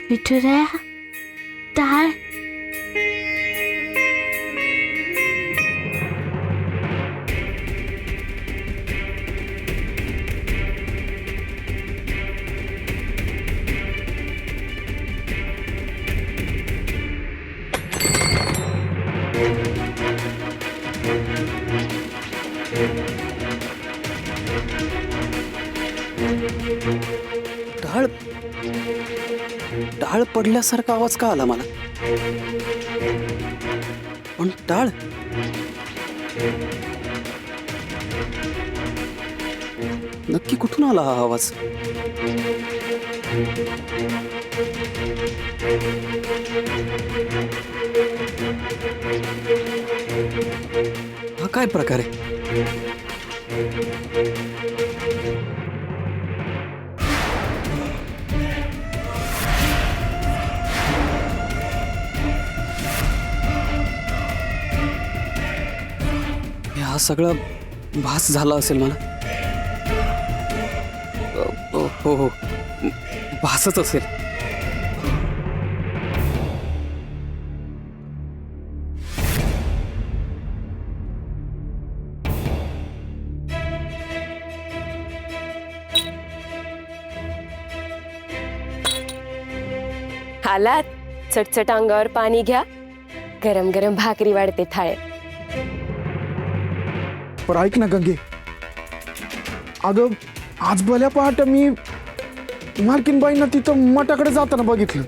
विठुराया टाळ ढाळ ढाळ पडल्यासारखा आवाज का आला मला? पण ढाळ नक्की कुठून आला हा आवाज? हा काय प्रकार आहे? हा सगळा भास झाला असेल मला. हो हो भासच असेल. आलात चटचट अंगावर पाणी घ्या. गरम गरम भाकरी वाढते थाळ्यात. पर ऐक ना गंगे, अगं आज भल्या पहाट मी मालकीनबाईंना तिथं मठाकडे जाताना बघितलं.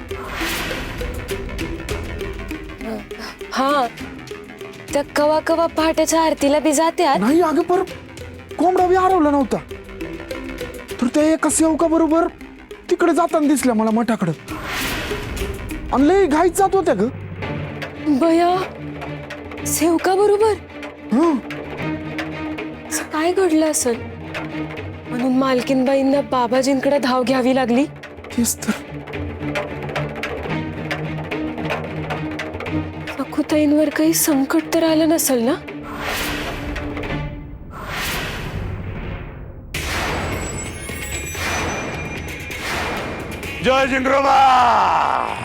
हा त्या कवा कवा पहाटेच्या आरतीला बी जात्यात. नाही अगं, पर कोंबडा बी हरवला नव्हता. तर त्या एका सेवका बरोबर तिकडे जाताना दिसल्या मला मठाकडे. आणि लई घाईत जात होत्या ग. बया सेवका बरोबर हं, असं काय घडलं असेल म्हणून मालकीनबाईंना बाबाजींकडे धाव घ्यावी लागली. तेच तर. सखुताईंवर काही संकट तर आलं नसेल ना? जय जिंगरोबा.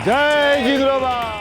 जय जिंगरोबा.